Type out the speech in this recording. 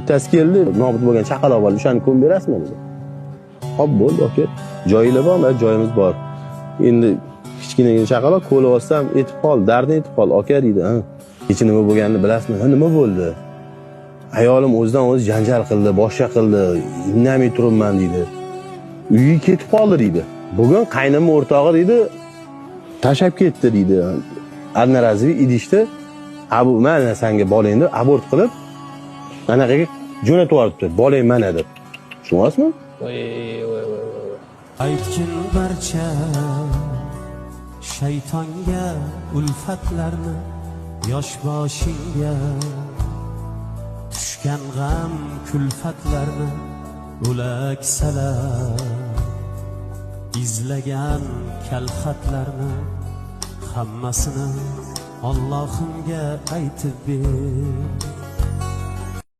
bittasi keldi, nobud bo'lgan chaqaloq bor, o'shani ko'mib berasizmi dedi. Hop, bo'ldi, aka. Joyinglar bormi? Joyimiz bor. Endi kichkinagina chaqaloq ko'lib olsam, etib qol, dardini etib qol, aka deydi. Ha. Kecha nima bo'lganini bilasizmi? Ha, nima bo'ldi? Ayolim o'zidan o'zi janjal qildi, boshqa qildi, indamay turibman deydi. Uyga ketib qoldi deydi. Bugun qaynimning o'rtog'i deydi, tashab ketdi deydi. Одноразовый idishda mana senga bolangni abort qilib, anaqaga jo'natib yuboribdi. Bolang mana deb. Tushunyapsizmi? Aytgin barcha shaytonga ulfatlarni, yosh boshingga tushgan g'am kulfatlarni o'laksalar, izlagan kalxatlarni hammasini Allohimga aytib ber.